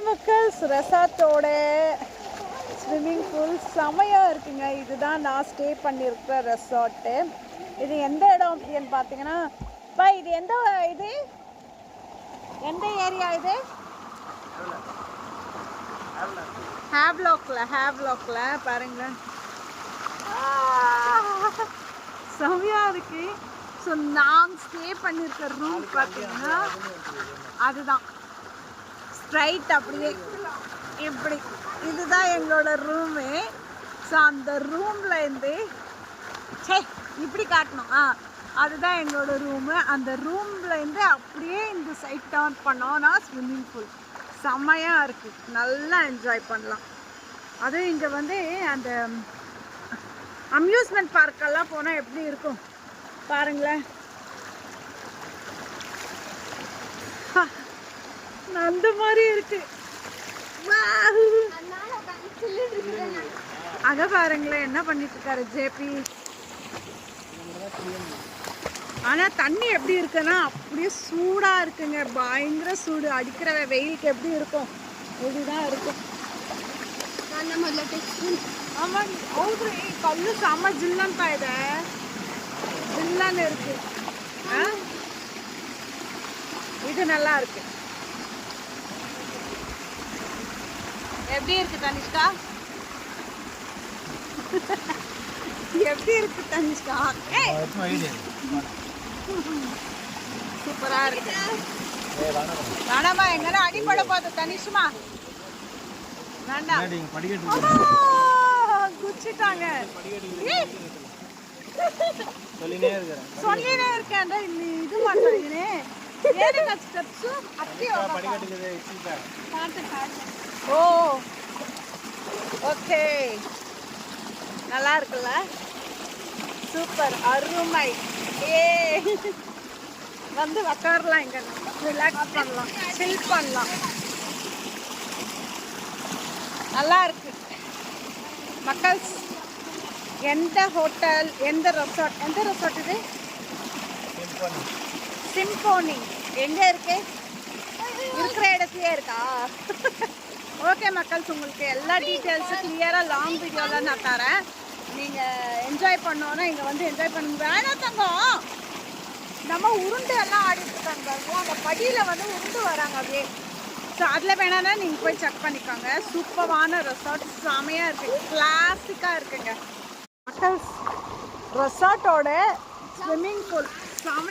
மக்கள்ஸ் ரெசார்ட்டோட swimming pool செமையாக இருக்குங்க. இதுதான் நான் ஸ்டே பண்ணியிருக்கிற ரெசார்ட்டு. இது எந்த இடம் அப்படின்னு பார்த்தீங்கன்னா, இப்போ இது எந்த ஏரியா இது? ஹேவ்லாக்ல பாருங்க, செமையாக இருக்கு. ஸோ நாங்கள் ஸ்டே பண்ணியிருக்க ரூம் பார்த்தீங்கன்னா அதுதான் ஸ்ட்ரைட் அப்படியே இப்படி இதுதான் எங்களோட ரூமு. ஸோ அந்த ரூம்லேருந்து இப்படி காட்டணும், அதுதான் எங்களோட ரூமு. அந்த ரூம்லேருந்து அப்படியே இந்த சைட் டர்ன் பண்ணோன்னா ஸ்விம்மிங் பூல் செம்மையாக இருக்குது, நல்லா என்ஜாய் பண்ணலாம். அதுவும் இங்கே வந்து அந்த அம்யூஸ்மெண்ட் பார்க்கெல்லாம் போனால் எப்படி இருக்கும் பாருங்களேன், அந்த மாதிரி இருக்கு. அத பாருங்களேன் என்ன பண்ணிட்டு இருக்காரு ஜேபி. ஆனா தண்ணி எப்படி இருக்குன்னா அப்படியே சூடா இருக்குங்க, பயங்கர சூடு. அடிக்கிற வெயிலுக்கு எப்படி இருக்கும் இதுதான் இருக்கும். ஆமா ಹೌದ್ರಿ, கல்லு செம்ம ஜில்லಂತ ಇದೆ, ஜில்லன்னு இருக்கு. இது நல்லா இருக்கு. எப்படி இருக்கு தனிஷ்கா? எப்படி இருக்கு தனிஷ்கா? சூப்பரா இருக்கு. வேணாமா, எங்கன்னா அடிப்பட போகுது தனிஷ்மா, வேண்டாம். குச்சிட்டாங்க, சொல்லினே இருக்கேன் இது மாட்டேங்குது. ஓ ஓகே, நல்லா இருக்குல்ல, சூப்பர், அருமை. ஏ வந்து உக்காரலாம், இங்க ரிலாக்ஸ் பண்ணலாம், சில் பண்ணலாம், நல்லா இருக்கு. மக்கள்ஸ் எந்த ஹோட்டல், எந்த ரெசார்ட் இது? சிம்போனி எங்கே இருக்கு? இருக்கிற இடத்துலயே இருக்கா? ஓகே மக்கள்ஸ், உங்களுக்கு எல்லா டீட்டெயில்ஸும் கிளியராக லாங் வீடியோவில் நான் தரேன். நீங்கள் என்ஜாய் பண்ணோன்னா இங்கே வந்து என்ஜாய் பண்ணுங்க. வேணாம் தங்கம், நம்ம உருண்டு எல்லாம் ஆடிட்டு இருக்காங்க, அந்த படியில் வந்து உருண்டு வராங்க அப்படியே. ஸோ அதில் வேணான்னா நீங்கள் போய் செக் பண்ணிக்கோங்க. சூப்பரான ரெசார்ட், செமையாக இருக்குது, கிளாசிக்காக இருக்குங்க மக்கள்ஸ். ரெசார்ட்டோட ஸ்விம்மிங் பூல் செம